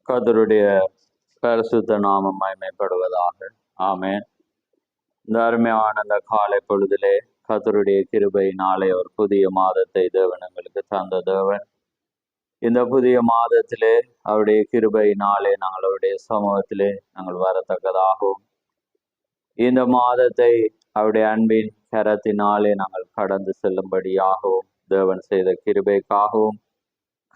கர்த்தருடைய பரிசுத்த நாமம் மகிமைப்படுவதாக. ஆமென். இந்த அருமையான அந்த காலை பொழுதிலே கர்த்தருடைய கிருபையினாலே ஒரு புதிய மாதத்தை தேவன் எங்களுக்கு தந்த தேவன். இந்த புதிய மாதத்திலே அவருடைய கிருபையினாலே நாங்கள் அவருடைய சமூகத்திலே நாங்கள் வரத்தக்கதாகவும், இந்த மாதத்தை அவருடைய அன்பின் கரத்தினாலே நாங்கள் கடந்து செல்லும்படியாகவும் தேவன் செய்த கிருபைக்காகவும்,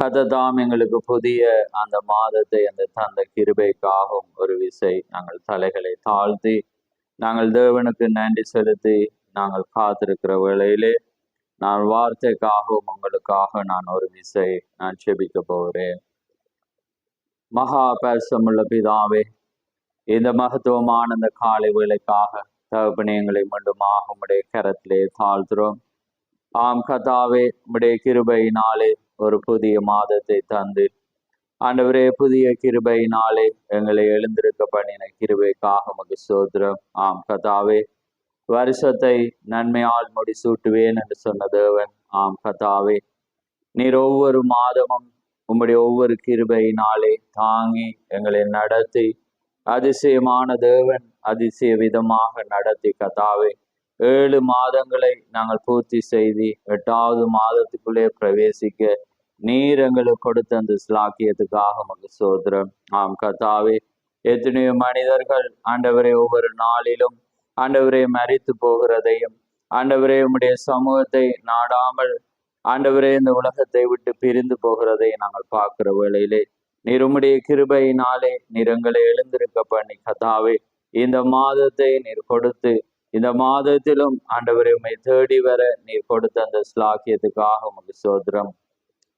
கர்த்தர் எங்களுக்கு புதிய அந்த மாதத்தை அந்த தந்த கிருபைக்காகவும் ஒரு விசை நாங்கள் தலைகளை தாழ்த்தி நாங்கள் தேவனுக்கு நன்றி செலுத்தி நாங்கள் காத்திருக்கிற வேளையிலே நான் வார்த்தைக்காகவும் உங்களுக்காக நான் ஒரு விசை நான் செபிக்க போகிறேன். மகா பரிசுத்தமுள்ள பிதாவே, இந்த மகத்துவமான இந்த காலை வேளைக்காக தகப்பனே எங்களை மீண்டுமாக உம்முடைய கரத்திலே தாழ்த்துறோம். ஆம் கர்த்தாவே, உம்முடைய கிருபையினாலே ஒரு புதிய மாதத்தை தந்து ஆண்டவரே, புதிய கிருபையினாலே எங்களை எழுந்திருக்க பண்ணின கிருபைக்காக உமக்கு ஸ்தோத்திரம். ஆம் கர்த்தாவே, வருஷத்தை நன்மையால் முடிசூட்டுவேன் என்று சொன்ன தேவன். ஆம் கர்த்தாவே, நீர் ஒவ்வொரு மாதமும் உம்முடைய ஒவ்வொரு கிருபையினாலே தாங்கி எங்களை நடத்தி அதிசயமான தேவன், அதிசய விதமாக நடத்தி கர்த்தாவே 7 மாதங்களை நாங்கள் பூர்த்தி செய்து 8வது மாதத்துக்குள்ளே பிரவேசிக்க நீர் எங்களுக்கு கொடுத்த அந்த ஸ்லாக்கியத்துக்காக உமக்கு ஸ்தோத்திரம். ஆம் கர்த்தாவே, எத்தனையோ மனிதர்கள் ஆண்டவரே ஒவ்வொரு நாளிலும் ஆண்டவரே மரித்து போகிறதையும், ஆண்டவரே உம்முடைய சமூகத்தை நாடாமல் ஆண்டவரே இந்த உலகத்தை விட்டு பிரிந்து போகிறதை நாங்கள் பார்க்கிற வேளையிலே நீர் உம்முடைய கிருபையினாலே நீர் எங்களை எழுந்திருக்க பண்ணி கர்த்தாவே இந்த மாதத்தை நீர் கொடுத்து, இந்த மாதத்திலும் ஆண்டவரை உம்மை தேடி வர நீர் கொடுத்த அந்த ஸ்லாக்கியத்துக்காக உமக்கு ஸ்தோத்திரம்.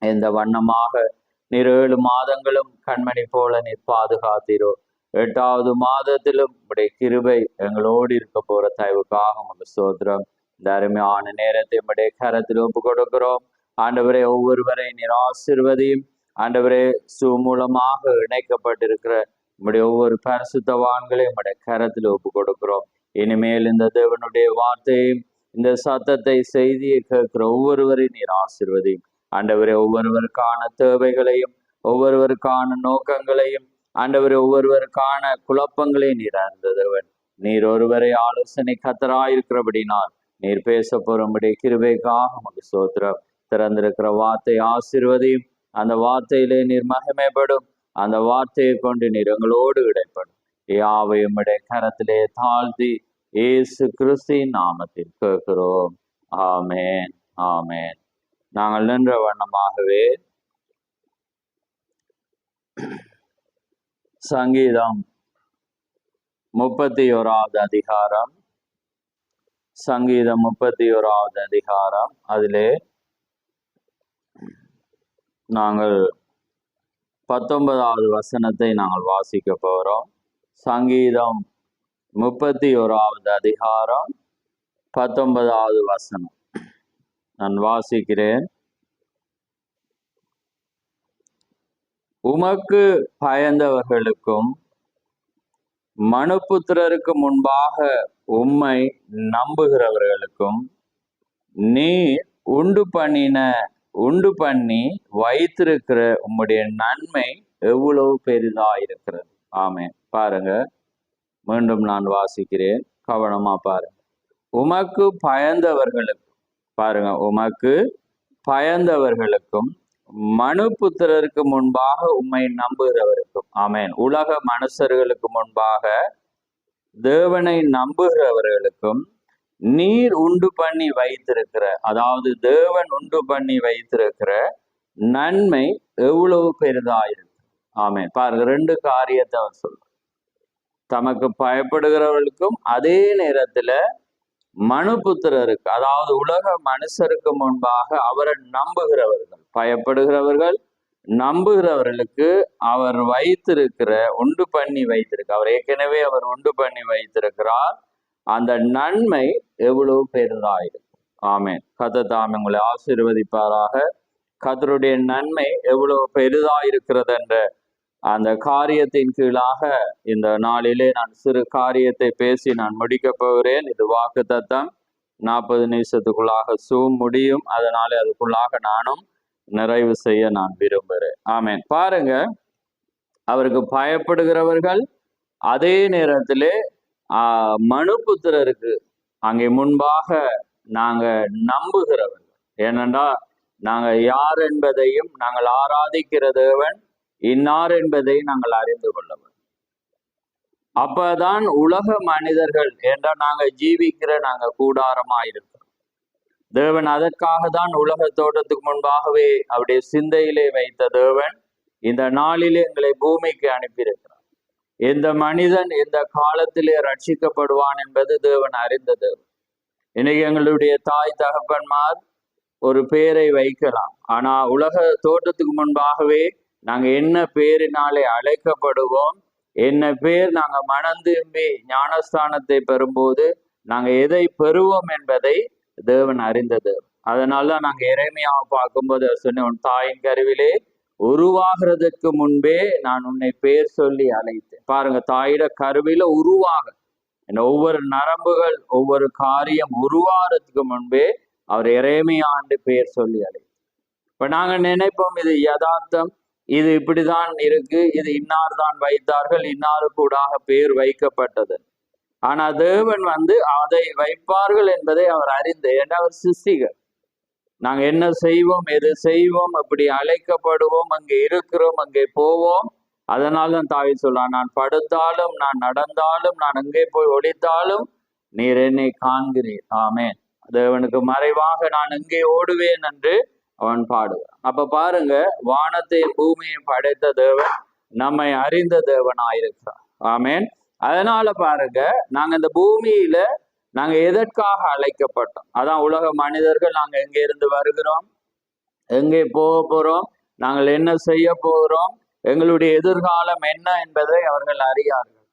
இந்த வண்ணமாக நீர் 7 மாதங்களும் கண்மணி போல நீர் பாதுகாத்தீரோ, 8வது மாதத்திலும் உடைய கிருபை எங்களோடு இருக்க போற தயவுக்காக உமக்கு ஸ்தோத்திரம். இந்த அருமையான நேரத்தை உடைய கரத்தில் ஒப்பு கொடுக்கிறோம். ஆண்டவரே, ஒவ்வொருவரை நீர் ஆசீர்வதியும். ஆண்டவரே, மூலமாக இணைக்கப்பட்டிருக்கிற உம்முடைய ஒவ்வொரு பரிசுத்தவான்களையும் உடைய கரத்தில் ஒப்பு கொடுக்கிறோம். இனிமேல் இந்த தேவனுடைய வார்த்தையும் இந்த சத்தத்தை செய்தியை கேட்கிற ஒவ்வொருவரையும் நீர் ஆசீர்வதியும். ஆண்டவரே, ஒவ்வொருவருக்கான தேவைகளையும் ஒவ்வொருவருக்கான நோக்கங்களையும் ஆண்டவரே ஒவ்வொருவருக்கான குழப்பங்களையும் நீர் அறிந்தவன். நீர் ஒருவரை ஆலோசனை கர்த்தராயிருக்கிறபடினால் நீர் பேச போறபடிய கிருபைக்காக உமக்கு ஸ்தோத்திரம். திறந்திருக்கிற வார்த்தை ஆசீர்வதியும். அந்த வார்த்தையிலே நீர் மகிமைப்படும். அந்த வார்த்தையை கொண்டு நீர் எங்களோடு இடைப்படும். யாவையும் உம்முடைய கரத்திலே தாழ்த்தி இயேசு கிறிஸ்துவின் நாமத்தில் கேட்கிறோம். ஆமென், ஆமென். நாங்கள் நின்ற வண்ணமாகவே சங்கீதம் 31வது அதிகாரம், சங்கீதம் 31வது அதிகாரம், அதிலே நாங்கள் 19வது வசனத்தை நாங்கள் வாசிக்க போகிறோம். சங்கீதம் 31வது அதிகாரம் 19வது வசனம் நான் வாசிக்கிறேன். உமக்கு பயந்தவர்களுக்கும் மனுபுத்திரருக்கு முன்பாக உம்மை நம்புகிறவர்களுக்கும் நீர் உண்டு பண்ணி வைத்திருக்கிற உம்முடைய நன்மை எவ்வளவு பெரிதாயிருக்கிறது. ஆமென். பாருங்க, மீண்டும் நான் வாசிக்கிறேன், கவனமா பாருங்க. உமக்கு பயந்தவர்களுக்கும், பாருங்க, உமக்கு பயந்தவர்களுக்கும் மனுபுத்திரருக்கு முன்பாக உம்மை நம்புகிறவருக்கும். ஆமென். உலக மனுஷர்களுக்கு முன்பாக தேவனை நம்புகிறவர்களுக்கும் நீர் உண்டு பண்ணி வைத்திருக்கிற, அதாவது தேவன் உண்டு பண்ணி வைத்திருக்கிற நன்மை எவ்வளவு பெரிதாயிருக்கு. ஆமென். பாருங்க, 2 காரியத்தை அவர் சொல்ற. தமக்கு பயப்படுகிறவர்களுக்கும் அதே நேரத்துல மனுபுத்திரருக்கு, அதாவது உலக மனுஷருக்கு முன்பாக அவரை நம்புகிறவர்கள், பயப்படுகிறவர்கள், நம்புகிறவர்களுக்கு அவர் வைத்திருக்கிற, உண்டு பண்ணி வைத்திருக்க, அவர் ஏற்கனவே அவர் உண்டு பண்ணி வைத்திருக்கிறார். அந்த நன்மை எவ்வளவு பெரிதாயிருக்கு. ஆமென். கர்த்தர் தாமே உங்களை ஆசீர்வதிப்பாராக. கர்த்தருடைய நன்மை எவ்வளவு பெரிதாயிருக்கிறது என்ற அந்த காரியத்தின் கீழாக இந்த நாளிலே நான் சிறு காரியத்தை பேசி நான் முடிக்க போகிறேன். இது வாக்குத்தத்தம். 40 நிமிஷத்துக்குள்ளாக முடியும். அதனாலே அதுக்குள்ளாக நானும் நிறைவு செய்ய நான் விரும்புகிறேன். ஆமென். பாருங்க, அவருக்கு பயப்படுகிறவர்கள், அதே நேரத்திலே மனுபுத்திரருக்கு அங்கே முன்பாக நாங்க நம்புகிறவர்கள். ஏனென்றா நாங்க யார் என்பதையும், நாங்கள் ஆராதிக்கிற தேவன் இன்னார் என்பதை நாங்கள் அறிந்து கொள்ளவும். அப்பதான் உலக மனிதர்கள் என்றால் நாங்க ஜீவிக்கிற நாங்க கூடாரமாயிருக்கிறோம். தேவன் அதற்காக தான் உலக தோட்டத்துக்கு முன்பாகவே அவருடைய சிந்தையிலே வைத்த தேவன் இந்த நாளிலே எங்களை பூமிக்கு அனுப்பியிருக்கிறார். எந்த மனிதன் எந்த காலத்திலே ரட்சிக்கப்படுவான் என்பது தேவன் அறிந்த தேவன். இன்னைக்கு எங்களுடைய தாய் தகப்பன்மார் ஒரு பேரை வைக்கலாம், ஆனா உலக தோட்டத்துக்கு முன்பாகவே நாங்க என்ன பேரினாலே அழைக்கப்படுவோம், என்ன பேர் நாங்க மனம் திரும்பி ஞானஸ்தானத்தை பெறும்போது நாங்க எதை பெறுவோம் என்பதை தேவன் அறிந்தது. அதனாலதான் நாங்க எரேமியாவை பார்க்கும்போது சொன்ன, உன் தாயின் கருவிலே உருவாகிறதுக்கு முன்பே நான் உன்னை பேர் சொல்லி அழைத்தேன். பாருங்க, தாயிட கருவில உருவாக ஒவ்வொரு நரம்புகள் ஒவ்வொரு காரியம் உருவாகிறதுக்கு முன்பே அவர் எரேமியாண்டு பேர் சொல்லி அழைத்தார். இப்ப நாங்க நினைப்போம் இது யதார்த்தம், இது இப்படிதான் இருக்கு, இது இன்னார் தான் வைத்தார்கள், இன்னாரு கூடாக பேர் வைக்கப்பட்டது. ஆனா தேவன் அதை வைப்பார்கள் என்பதை அவர் அறிந்து, ஏன்னா அவர் சிருஷ்டிகர். நாங்க என்ன செய்வோம், எது செய்வோம், அப்படி அழைக்கப்படுவோம், அங்கே இருக்கிறோம், அங்கே போவோம். அதனால்தான் தாவி சொல்லலாம், நான் படுத்தாலும் நான் நடந்தாலும் நான் அங்கே போய் ஒளித்தாலும் நீர் என்னை காண்கிறீர். ஆமேன். தேவனுக்கு மறைவாக நான் எங்கே ஓடுவேன் என்று அவன் பாடுவான். அப்ப பாருங்க, வானத்தை பூமியை படைத்த தேவன் நம்மை அறிந்த தேவனாயிருக்கிறார். ஆமேன். அதனால பாருங்க, நாங்க இந்த பூமியில நாங்க எதற்காக அழைக்கப்பட்டோம், அதான் உலக மனிதர்கள் நாங்க எங்க இருந்து வருகிறோம், எங்கே போக போறோம், நாங்கள் என்ன செய்ய போகிறோம், எங்களுடைய எதிர்காலம் என்ன என்பதை அவர்கள் அறியார்கள்.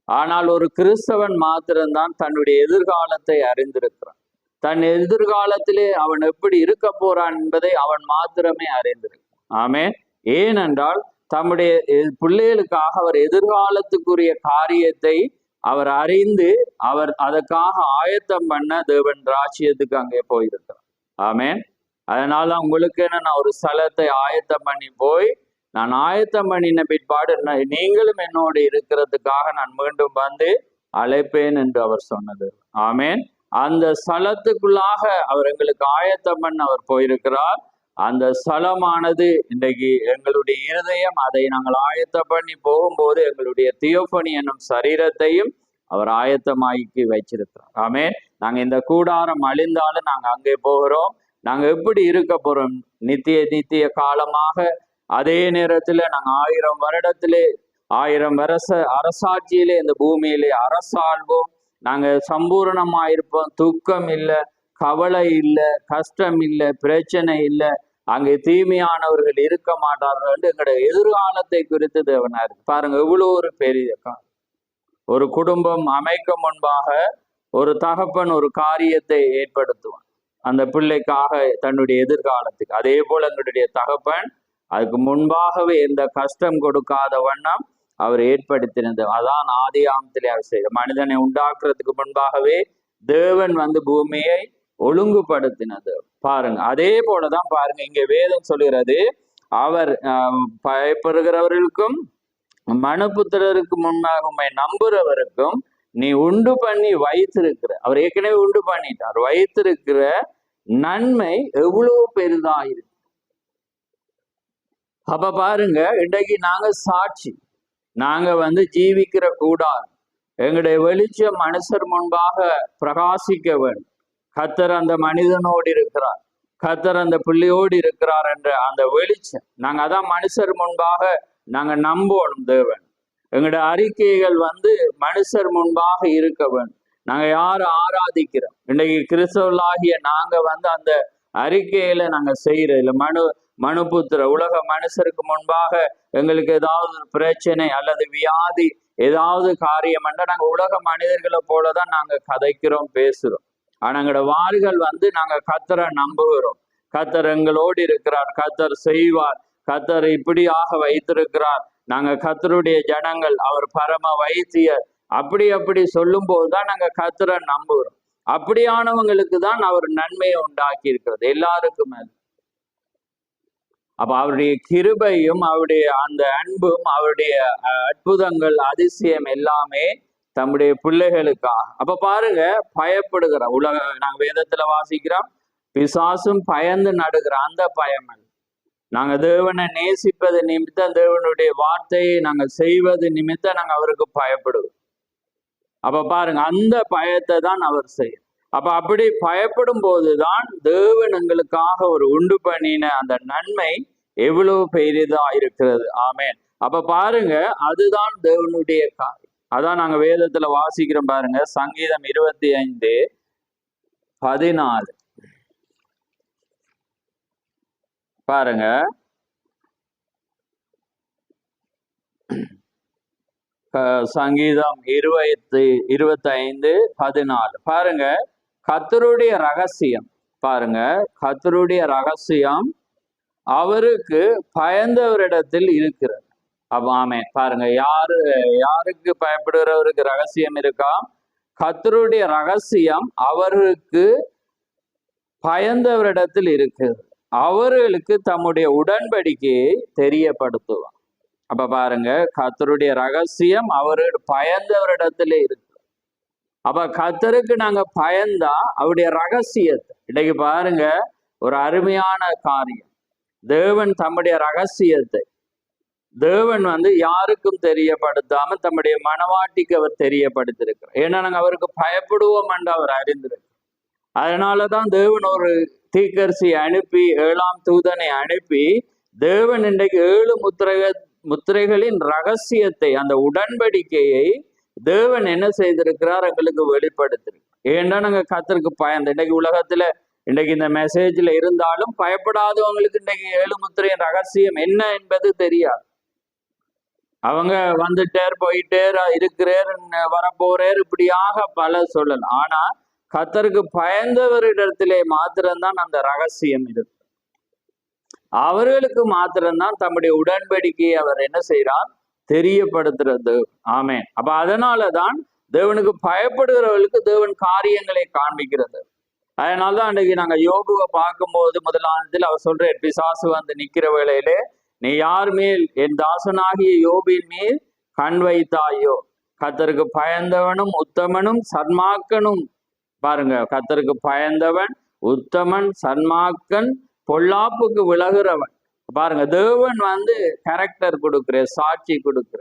ஆனால் ஒரு கிறிஸ்தவன் மாத்திரம்தான் தன்னுடைய எதிர்காலத்தை அறிந்திருக்கிறான். தன் எதிர்காலத்திலே அவன் எப்படி இருக்க போறான் என்பதை அவன் மாத்திரமே அறிந்திருக்கிறான். ஆமென். ஏனென்றால் தம்முடைய பிள்ளைகளுக்காக அவர் எதிர்காலத்துக்குரிய காரியத்தை அவர் அறிந்து அவர் அதற்காக ஆயத்தம் பண்ண தேவன் ராஜ்யத்துக்கு அங்கே போயிருக்கிறார். ஆமென். அதனால உங்களுக்கு நான் ஒரு ஸ்தலத்தை ஆயத்தம் பண்ணி போய், நான் ஆயத்தம் பண்ணின பிற்பாடு நீங்களும் என்னோடு இருக்கிறதுக்காக நான் மீண்டும் வந்து அழைப்பேன் என்று அவர் சொன்னது. ஆமேன். அந்த ஸ்தலத்துக்குள்ளாக அவர் எங்களுக்கு ஆயத்தம் பண்ண அவர் போயிருக்கிறார். அந்த ஸ்தலமானது இன்றைக்கு எங்களுடைய இருதயம், அதை நாங்கள் ஆயத்தம் பண்ணி போகும்போது எங்களுடைய தியோபனி என்னும் சரீரத்தையும் அவர் ஆயத்தமாக்கி வச்சிருக்கிறார். ஆமேன். நாங்க இந்த கூடாரம் அழிந்தாலும் நாங்க அங்கே போகிறோம். நாங்க எப்படி இருக்க போறோம், நித்திய காலமாக. அதே நேரத்துல நாங்க 1000 வருடத்திலே 1000 வருஷ அரசாட்சியிலே இந்த பூமியிலே அரசாள்வோம். நாங்க சம்பூர்ணமாயிருப்போம். துக்கம் இல்லை, கவலை இல்லை, கஷ்டம் இல்லை, பிரச்சனை இல்லை, அங்கே தீமையானவர்கள் இருக்க மாட்டார்கள் என்று எங்களுடைய எதிர்காலத்தை குறித்து தேவனா இருக்கு. பாருங்க, இவ்வளோ ஒரு பெரிய ஒரு குடும்பம் அமைக்க முன்பாக ஒரு தகப்பன் ஒரு காரியத்தை ஏற்படுத்துவான் அந்த பிள்ளைக்காக, தன்னுடைய எதிர்காலத்துக்கு. அதே போல எங்களுடைய தகப்பன் அதுக்கு முன்பாகவே எந்த கஷ்டம் கொடுக்காத வண்ணம் அவர் ஏற்படுத்தினது. அதான் ஆதி ஆமத்திலே அவர் செய்த மனிதனை உண்டாக்குறதுக்கு முன்பாகவே தேவன் பூமியை ஒழுங்குபடுத்தினது. பாருங்க, அதே போலதான் பாருங்க இங்க வேதம் சொல்கிறது, அவர் பயப்படுகிறவர்களுக்கும் மனுபுத்திரருக்கு முன்னாக உண்மை நம்புறவருக்கும் நீ உண்டு பண்ணி வைத்திருக்கிற, அவர் ஏற்கனவே உண்டு பண்ணிட்டார், வைத்திருக்கிற நன்மை எவ்வளவு பெரிதாயிருக்கு. அப்ப பாருங்க, இன்றைக்கு நாங்க சாட்சி, நாங்க ஜீவிக்கிற கூடாது, எங்களுடைய வெளிச்சம் மனுஷர் முன்பாக பிரகாசிக்க வேண்டும். கர்த்தர் அந்த மனிதனோடு இருக்கிறார், கர்த்தர் அந்த பிள்ளையோடு இருக்கிறார் என்ற அந்த வெளிச்சம் நாங்க அதான் மனுஷர் முன்பாக நாங்க நம்பணும். தேவன் எங்களுடைய அறிக்கைகள் மனுஷர் முன்பாக இருக்க வேண்டும். நாங்க யாரை ஆராதிக்கிறோம், இன்றைக்கு கிறிஸ்தவர்களாகிய நாங்க அந்த அறிக்கையில நாங்க செய்யற இல்லை. மனுபுத்திர உலக மனுஷருக்கு முன்பாக எங்களுக்கு ஏதாவது பிரச்சனை அல்லது வியாதி ஏதாவது காரியம் என்றால் நாங்க உலக மனிதர்களை போலதான் நாங்க கதைக்கிறோம், பேசுறோம். ஆனா எங்களோட வார்கள் நாங்க கர்த்தரை நம்புகிறோம். கர்த்தர் எங்களோடு இருக்கிறார், கர்த்தர் செய்வார், கர்த்தர் இப்படியாக வைத்திருக்கிறார், நாங்க கர்த்தருடைய ஜனங்கள், அவர் பரம வைத்தியர், அப்படி சொல்லும் போதுதான் நாங்க கர்த்தரை நம்புகிறோம். அப்படியானவங்களுக்கு தான் அவர் நன்மையை உண்டாக்கி இருக்கிறது. எல்லாருக்கும் அப்ப அவருடைய கிருபையும் அவருடைய அந்த அன்பும் அவருடைய அற்புதங்கள் அதிசயம் எல்லாமே தம்முடைய பிள்ளைகளுக்காக. அப்ப பாருங்க, பயப்படுகிற நாங்க வேதத்துல வாசிக்கிறோம், பிசாசும் பயந்து நடுகிற அந்த பயம். நாங்க தேவனை நேசிப்பது நிமித்தம், தேவனுடைய வார்த்தையை நாங்க செய்வது நிமித்தம் நாங்க அவருக்கு பயப்படுவோம். அப்ப பாருங்க, அந்த பயத்தை தான் அவர் செய்யும். அப்ப அப்படி பயப்படும் போதுதான் தேவன் எங்களுக்காக ஒரு உண்டு பண்ணின அந்த நன்மை எவ்வளவு பெரிதா இருக்கிறது. ஆமேன். அப்ப பாருங்க, அதுதான் தேவனுடைய காரியம். அதான் நாங்க வேதத்துல வாசிக்கிறோம் பாருங்க, சங்கீதம் 25:14 பாருங்க. சங்கீதம் 25:14 பாருங்க, கர்த்தருடைய ரகசியம். பாருங்க, கர்த்தருடைய ரகசியம் அவருக்கு பயந்தவரிடத்தில் இருக்கிறது. ஆமென். பாருங்க, யாருக்கு பயப்படுகிறவருக்கு ரகசியம் இருக்கா? கர்த்தருடைய ரகசியம் அவருக்கு பயந்தவரிடத்தில் இருக்குது, அவர்களுக்கு தம்முடைய உடன்படிக்கையை தெரியப்படுத்துவார். அப்ப பாருங்க, கர்த்தருடைய ரகசியம் அவரு பயந்தவரிடத்துல இருக்கு. அப்ப கர்த்தருக்கு நாங்க பயந்தா அவருடைய ரகசியத்தை, இன்னைக்கு பாருங்க ஒரு அருமையான காரியம், தேவன் தம்முடைய ரகசியத்தை தேவன் யாருக்கும் தெரியப்படுத்தாம தம்முடைய மனவாட்டிக்கு அவர் தெரியப்படுத்திருக்கிறார். ஏன்னா நாங்க அவருக்கு பயப்படுவோம் என்று அவர் அறிந்திருக்கிறார். அதனாலதான் தேவன் ஒரு தீர்க்கதரிசி அனுப்பி, 7ஆம் தூதனை அனுப்பி, தேவன் இன்றைக்கு 7 முத்திரைகளின் ரகசியத்தை, அந்த உடன்படிக்கையை தேவன் என்ன செய்திருக்கிறார் எங்களுக்கு வெளிப்படுத்திருக்கிறார். ஏன்னா நாங்க கர்த்தருக்கு பயந்து, இன்னைக்கு உலகத்துல இன்னைக்கு இந்த மெசேஜ்ல இருந்தாலும் பயப்படாதவங்களுக்கு இன்னைக்கு 7 முத்திரையின் ரகசியம் என்ன என்பது தெரியாது. அவங்க வந்துட்டேர் போயிட்டேர் இருக்கிறேர் வரப்போறேர் இப்படியாக பல சொல்லலாம். ஆனா கர்த்தருக்கு பயந்தவரிடத்திலே மாத்திரம்தான் அந்த ரகசியம் இருக்கு. அவர்களுக்கு மாத்திரம்தான் தம்முடைய உடன்படிக்கையை அவர் என்ன செய்யறார், தெரியப்படுத்துறது. ஆமேன். அப்ப அதனாலதான் தேவனுக்கு பயப்படுகிறவர்களுக்கு தேவன் காரியங்களை காண்பிக்கிறது. அதனால்தான் அன்றைக்கு நாங்க யோபுவை பார்க்கும்போது முதலானத்தில் அவர் சொல்ற, பிசாசு நிக்கிற வேளையிலே நீ யார் மேல், என் தாசனாகிய யோபின் மேல் கண் வைத்தாயோ? கர்த்தருக்கு பயந்தவனும் உத்தமனும் சன்மார்க்கனும். பாருங்க, கர்த்தருக்கு பயந்தவன் உத்தமன் சன்மார்க்கன் பொல்லாப்புக்கு விலகுறவன். பாருங்க, தேவன் கேரக்டர் கொடுக்கிற, சாட்சி கொடுக்கிற.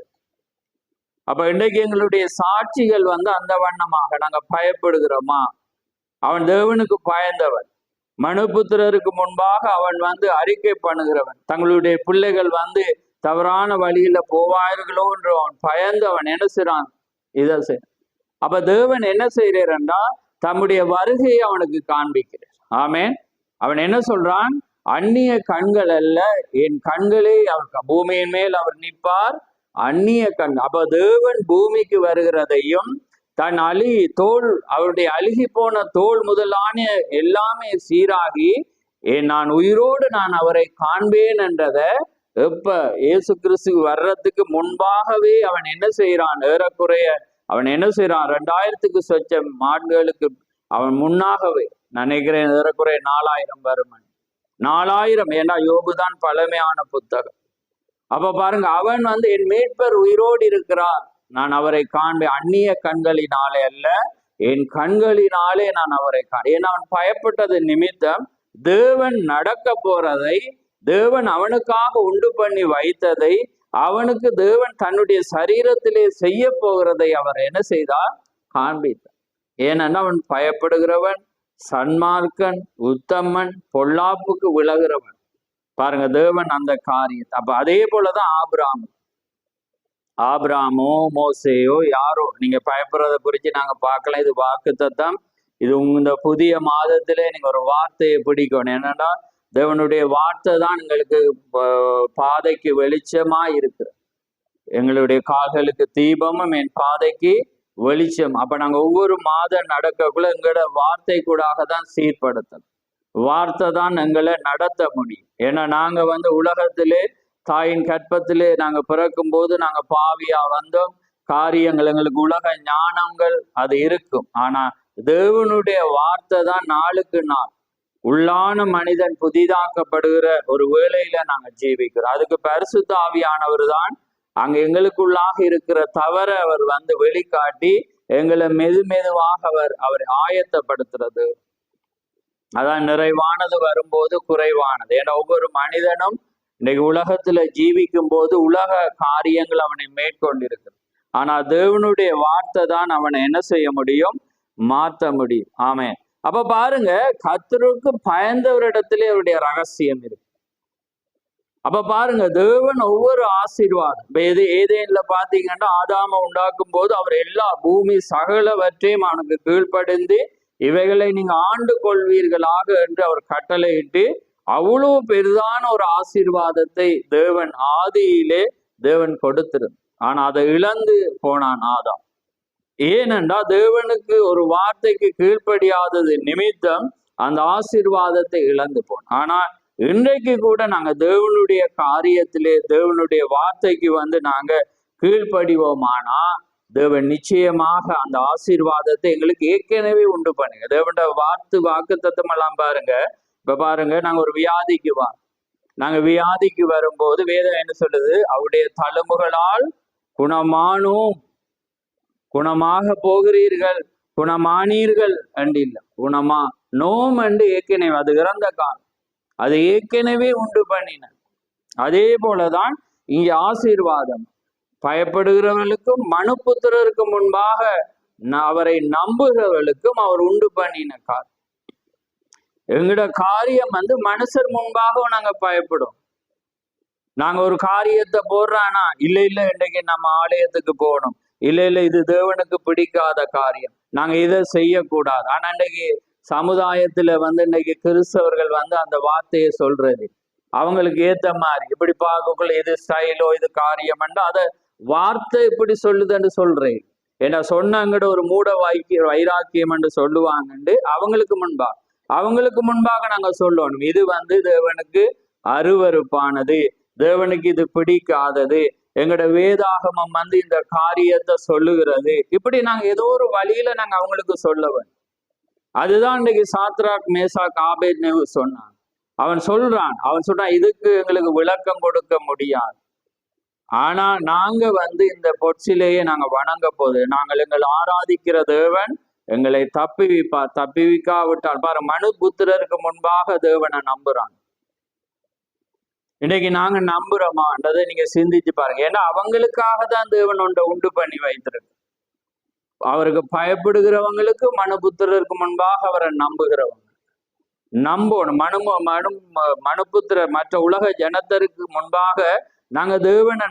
அப்ப இன்றைக்கு எங்களுடைய சாட்சிகள் அந்த வண்ணமாக நாங்க பயப்படுகிறோமா? அவன் தேவனுக்கு பயந்தவன், மனுபுத்திரருக்கு முன்பாக அவன் அறிக்கை பண்ணுகிறவன். தங்களுடைய பிள்ளைகள் தவறான வழியில போவார்களோ என்று அவன் பயந்து அவன் என்ன செய்றான், இதை செய். அப்ப தேவன் என்ன செய்யறா, தம்முடைய வருகையை அவனுக்கு காண்பிக்கிறார். ஆமேன். அவன் என்ன சொல்றான், அந்நிய கண்கள் அல்ல என் கண்களே அவர் பூமியின் மேல் அவர் நிற்பார், அந்நிய கண். அப்ப தேவன் பூமிக்கு வருகிறதையும் தன் தோல், அவருடைய அழுகி போன தோல் முதலான எல்லாமே சீராகி நான் உயிரோடு நான் அவரை காண்பேன் என்றத எப்ப இயேசு கிறிஸ்து வர்றதுக்கு முன்பாகவே அவன் என்ன செய்யறான், ஏறக்குறைய அவன் என்ன செய்யறான், 2000க்கு சொச்ச ஆண்டுகளுக்கு அவன் முன்னாகவே, நினைக்கிறேன் ஏறக்குறைய 4000 வரும். 4000, ஏன்னா யோபுதான் பழமையான புத்தகம். அப்ப பாருங்க, அவன் என் மீட்பர் உயிரோடு இருக்கிறார், நான் அவரை காண்பேன், அந்நிய கண்களினாலே அல்ல என் கண்களினாலே நான் அவரை ஏன்னா அவன் பயப்பட்டது நிமித்தம் தேவன் நடக்க போறதை, தேவன் அவனுக்காக உண்டு பண்ணி வைத்ததை, அவனுக்கு தேவன் தன்னுடைய சரீரத்திலே செய்ய போகிறதை அவர் என்ன செய்தார், காண்பித்தார். ஏனென்னா அவன் பயப்படுகிறவன், சன்மார்க்கன், உத்தமன், பொல்லாப்புக்கு விலகுறவன். பாருங்க, தேவன் அந்த காரியத்தை. அப்ப அதே போலதான் ஆபிராமோ மோசேயோ யாரோ, நீங்க பயப்படுறத குறித்து நாங்க பார்க்கலாம். இது வாக்குத்தத்தம். இது இந்த புதிய மாதத்திலே நீங்க ஒரு வார்த்தையை பிடிக்கணும். என்னன்னா தேவனுடைய வார்த்தை தான் எங்களுக்கு பாதைக்கு வெளிச்சமா இருக்கு, எங்களுடைய கால்களுக்கு தீபமும் என் பாதைக்கு வெளிச்சம். அப்ப நாங்க ஒவ்வொரு மாதம் நடக்கக்குள்ள எங்களோட வார்த்தை கூடாக தான் சீர்படுத்தணும். வார்த்தை தான் எங்களை நடத்த முடியும். ஏன்னா நாங்க உலகத்திலே தாயின் கற்பத்திலே நாங்க பிறக்கும் போது நாங்க பாவியா வந்தோம். காரியங்கள் எங்களுக்கு உலக ஞானங்கள் அது இருக்கும். ஆனா தேவனுடைய வார்த்தை தான் நாளுக்கு நாள் உள்ளான மனிதன் புதிதாக்கப்படுகிற ஒரு வேளையில நாங்க ஜீவிக்கிறோம். அதுக்கு பரிசுத்த ஆவியானவர் தான் அங்க எங்களுக்குள்ளாக இருக்கிற தவற அவர் வந்து வெளிக்காட்டி எங்களை மெதுவாக அவர் ஆயத்தப்படுத்துறது. அதான் நிறைவானது வரும்போது குறைவானது. ஏன்னா ஒவ்வொரு மனிதனும் இன்னைக்கு உலகத்துல ஜீவிக்கும் போது உலக காரியங்கள் அவனை மேற்கொண்டிருக்கு. ஆனா தேவனுடைய வார்த்தை தான் அவனை என்ன செய்ய முடியும்? மாற்ற முடியும். ஆமென். அப்ப பாருங்க, கர்த்தருக்கு பயந்தவரிடத்திலே அவருடைய ரகசியம் இருக்கு. அப்ப பாருங்க, தேவன் ஒவ்வொரு ஆசீர்வாதம் ஏதேன்ல பாத்தீங்கன்னா ஆதாம உண்டாக்கும் போது அவர் எல்லா பூமி சகலவற்றையும் அவனுக்கு கீழ்ப்படிந்து இவைகளை நீங்க ஆண்டு கொள்வீர்களாக என்று அவர் கட்டளையிட்டு அவ்வளவு பெரிதான ஒரு ஆசீர்வாதத்தை தேவன் ஆதியிலே தேவன் கொடுத்திருந்தார். ஆனா அதை இழந்து போனான் ஆதாம். ஏனென்றா தேவனுக்கு ஒரு வார்த்தைக்கு கீழ்ப்படியாதது நிமித்தம் அந்த ஆசீர்வாதத்தை இழந்து போனோம். ஆனா இன்றைக்கு கூட நாங்க தேவனுடைய காரியத்திலே தேவனுடைய வார்த்தைக்கு வந்து நாங்க கீழ்ப்படிவோமானா தேவன் நிச்சயமாக அந்த ஆசீர்வாதத்தை எங்களுக்கு ஏற்கனவே உண்டு பண்ணுங்க. தேவனோட வாக்கு தத்துவம் எல்லாம் பாருங்க. இப்ப பாருங்க, நாங்க ஒரு நாங்க வியாதிக்கு வரும்போது வேதம் என்ன சொல்லுது? அவருடைய தழும்புகளால் குணமாக போகிறீர்கள், குணமானீர்கள் என்று இல்லை, குணமா நோம் என்று ஏற்கனவே அது இறந்த காலம், அது ஏற்கனவே உண்டு பண்ணின. அதே போலதான் இங்க ஆசீர்வாதம் பயப்படுகிறவர்களுக்கும் மனுபுத்திரருக்கு முன்பாக அவரை நம்புகிறவர்களுக்கும் அவர் உண்டு பண்ணின காலம். எங்களோட காரியம் வந்து மனுஷர் முன்பாக நாங்க பயப்படும். நாங்க ஒரு காரியத்தை போடுறானா இல்ல இன்றைக்கு நம்ம ஆலயத்துக்கு போகணும், இல்ல இது தேவனுக்கு பிடிக்காத காரியம், நாங்க இதை செய்யக்கூடாது. ஆனா இன்றைக்கு சமுதாயத்துல வந்து இன்னைக்கு கிறிஸ்தவர்கள் வந்து அந்த வார்த்தையை சொல்றது அவங்களுக்கு ஏத்த மாதிரி இப்படி பார்க்கக்குள்ள இது ஸ்டைலோ இது காரியம் அதை வார்த்தை இப்படி சொல்லுதுன்னு சொல்றேன். ஏன்னா சொன்னங்கிட்ட ஒரு மூட வைராக்கியம் என்று சொல்லுவாங்கன்னு அவங்களுக்கு முன்பாக நாங்க சொல்லணும், இது வந்து தேவனுக்கு அருவருப்பானது, தேவனுக்கு இது பிடிக்காதது, எங்களோட வேதாகமம் வந்து இந்த காரியத்தை சொல்லுகிறது. இப்படி நாங்க ஏதோ ஒரு வழியில நாங்க அவங்களுக்கு சொல்லவேன். அதுதான் இன்னைக்கு சாத்ராக் மேசாக் ஆபேத்நேகோ சொன்னான். அவன் சொல்றான் இதுக்கு எங்களுக்கு விளக்கம் கொடுக்க முடியாது. ஆனா நாங்க வந்து இந்த பொற்சிலையே நாங்க வணங்க போது எங்களை ஆராதிக்கிற தேவன் எங்களை தப்பிவிக்காவிட்டால் பாரு, மனுபுத்திரருக்கு முன்பாக தேவனை நம்புறாங்க. இன்னைக்கு நாங்க நம்புறோமான்றதை நீங்க சிந்திச்சு பாருங்க. ஏன்னா அவங்களுக்காக தான் தேவன் உண்டு பண்ணி வைத்திருக்கு. அவருக்கு பயப்படுகிறவங்களுக்கு மனுபுத்திரருக்கு முன்பாக அவரை நம்புகிறவங்க நம்பணும். மனுபுத்திரர் மற்ற உலக ஜனத்தருக்கு முன்பாக நாங்க தேவனை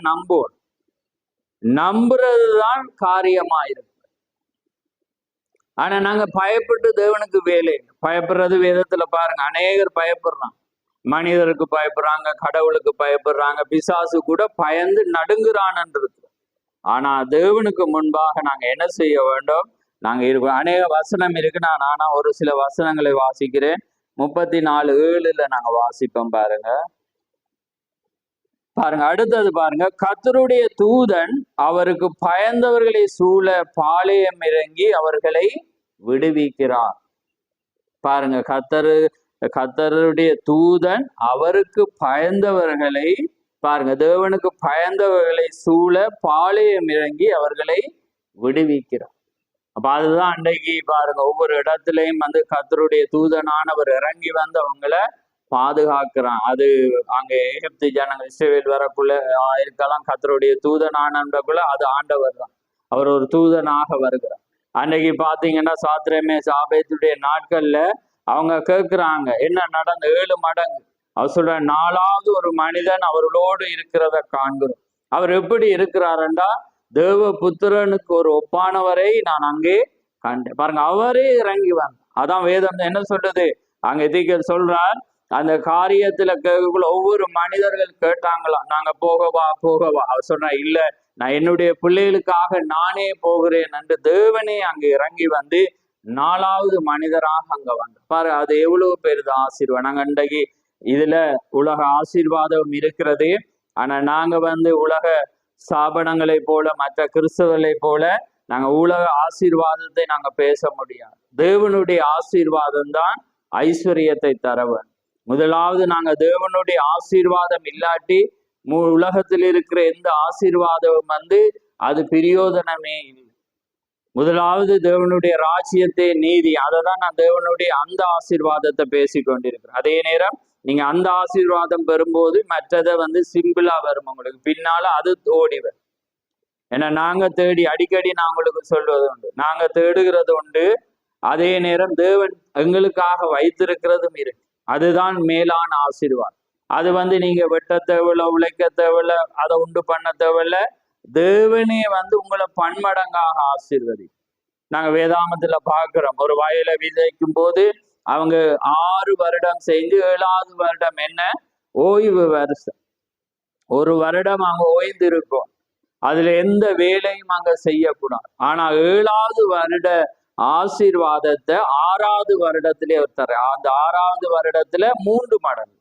நம்புறதுதான் காரியமாயிருக்கு. ஆனா நாங்க பயப்பட்டு தேவனுக்கு வேலை பயப்படுறது வேதத்துல பாருங்க, அநேகர் பயப்படுறாங்க. மனிதருக்கு பயப்படுறாங்க, கடவுளுக்கு பயப்படுறாங்க, பிசாசு கூட பயந்து நடுங்குறான் இருக்கு. ஆனா தேவனுக்கு முன்பாக நாங்க என்ன செய்ய வேண்டும்? நாங்க இருக்கோம். அநேக வசனம் இருக்கு. ஆனா ஒரு சில வசனங்களை வாசிக்கிறேன். 34:7 நாங்க வாசிப்போம். பாருங்க அடுத்தது பாருங்க, கர்த்தருடைய தூதன் அவருக்கு பயந்தவர்களை சூழ பாளையம் இறங்கி அவர்களை விடுவிக்கிறார். பாருங்க, கர்த்தருடைய தூதன் அவருக்கு பயந்தவர்களை பாருங்க, தேவனுக்கு பயந்தவர்களை சூழ பாளையம் இறங்கி அவர்களை விடுவிக்கிறார். அப்ப அதுதான் அன்றைக்கு பாருங்க, ஒவ்வொரு இடத்துலையும் வந்து கர்த்தருடைய தூதனானவர் இறங்கி வந்து அவங்களை பாதுகாக்கிறான். அது அங்க எகிப்து ஜனங்கள் இஸ்ரவேல் வரக்குள்ள இருக்கலாம், கர்த்தருடைய தூதனானக்குள்ள அது ஆண்டவர் தான், அவர் ஒரு தூதனாக வருகிறார். அன்னைக்கு பாத்தீங்கன்னா சாத்ரமே சாபேத்துடைய நாட்கள்ல அவங்க கேட்கிறாங்க என்ன நடந்த 7 மடங்கு. அவர் சொல்ற 4வது ஒரு மனிதன் அவர்களோடு இருக்கிறத காண்கிறோம். அவர் எப்படி இருக்கிறாருண்டா, தேவ புத்திரனுக்கு ஒரு ஒப்பானவரை நான் அங்கே கண்டேன். பாருங்க, அவரே இறங்கி வந்த. அதான் வேதம் என்ன சொல்றது, அங்க எதிகேல் சொல்றார், அந்த காரியத்துல கேட்கக்குள்ள ஒவ்வொரு மனிதர்கள் கேட்டாங்களாம், நாங்க போகவா. அவர் சொன்னா இல்ல, நான் என்னுடைய பிள்ளைகளுக்காக நானே போகிறேன் என்று தேவனே அங்க இறங்கி வந்து 4வது மனிதராக அங்க வந்தார். பாரு, அது எவ்வளவு பெரிது ஆசீர்வாதம். நாங்க இன்றைக்கு இதுல உலக ஆசீர்வாதம் இருக்கிறது. ஆனா நாங்க வந்து உலக ஸ்தாபனங்களை போல மற்ற கிறிஸ்தவர்களை போல நாங்க உலக ஆசீர்வாதத்தை நாங்க பேச முடியாது. தேவனுடைய ஆசீர்வாதம் தான் ஐஸ்வர்யத்தை தரவன். முதலாவது நாங்க தேவனுடைய ஆசீர்வாதம் இல்லாட்டி உலகத்தில் இருக்கிற எந்த ஆசீர்வாதமும் அது பிரயோஜனமே இல்லை. முதலாவது தேவனுடைய ராஜ்யத்தை நீதி, அதை தான் நான் தேவனுடைய அந்த ஆசீர்வாதத்தை பேசி கொண்டிருக்கிறேன். அதே நேரம் நீங்க அந்த ஆசீர்வாதம் பெறும்போது மற்றதை சிம்பிளா வரும், உங்களுக்கு பின்னால அது ஓடிவர். ஏன்னா நாங்க தேடி அடிக்கடி நான் உங்களுக்கு சொல்வது உண்டு, நாங்க தேடுகிறது உண்டு, அதே நேரம் தேவன் எங்களுக்காக வைத்திருக்கிறதும் இருக்கு. அதுதான் மேலான ஆசீர்வாதம். அது நீங்க வெட்ட தேவையில்ல, உழைக்க தேவையில்ல, அதை உண்டு பண்ண தேவையில்ல. தேவனே உங்களை பன்மடங்காக ஆசீர்வதி. நாங்க வேதாமத்துல பாக்குறோம், ஒரு வயலை விதைக்கும் போது அவங்க 6 வருடம் செஞ்சு 7வது வருடம் என்ன ஓய்வு வருஷம், ஒரு வருடம் அங்க ஓய்ந்து இருக்கும், அதுல எந்த வேலையும் அங்க செய்யக்கூடாது. ஆனா 7வது வருட ஆசீர்வாதத்தை 6வது வருடத்திலே அவர் தர. அந்த 6வது வருடத்துல 3 மடங்கு,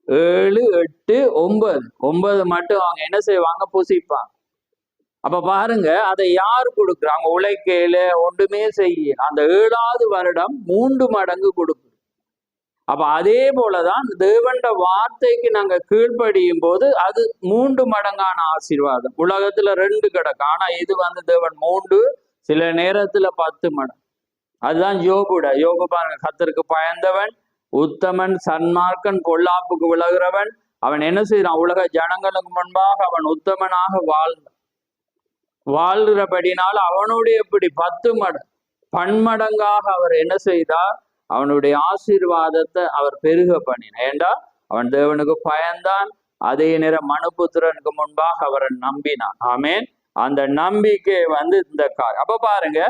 7, 8, 9 மட்டும் அவங்க என்ன செய்வாங்க, புசிப்பாங்க. அப்ப பாருங்க, அதை யார் கொடுக்குறாங்க? உழைக்கையில ஒன்றுமே செய்ய அந்த 7வது வருடம் 3 மடங்கு கொடுக்குது. அப்ப அதே போலதான் தேவண்ட வார்த்தைக்கு நாங்க கீழ்ப்படியும் போது அது 3 மடங்கான ஆசீர்வாதம். உலகத்துல 2 கிடக்கு, ஆனா இது தேவன் 3, சில நேரத்துல 10 மடங்கு. அதுதான் யோபு பாருங்க, கர்த்தருக்கு பயந்தவன், உத்தமன், சன்மார்க்கன், பொல்லாப்புக்கு விலகுறவன். அவன் என்ன செய்யறான்? உலக ஜனங்களுக்கு முன்பாக அவன் உத்தமனாக வாழ்கிறபடினால அவனுடைய எப்படி 10 மடங்கு பன்மடங்காக அவர் என்ன செய்தார்? அவனுடைய ஆசீர்வாதத்தை அவர் பெருக பண்ணினார். ஏண்டா அவன் தேவனுக்கு பயந்தான், அதே நேரம் மனுபுத்திரனுக்கு முன்பாக அவரை நம்பினான். ஆமேன். அந்த நம்பிக்கை இந்த கார். அப்ப பாருங்க,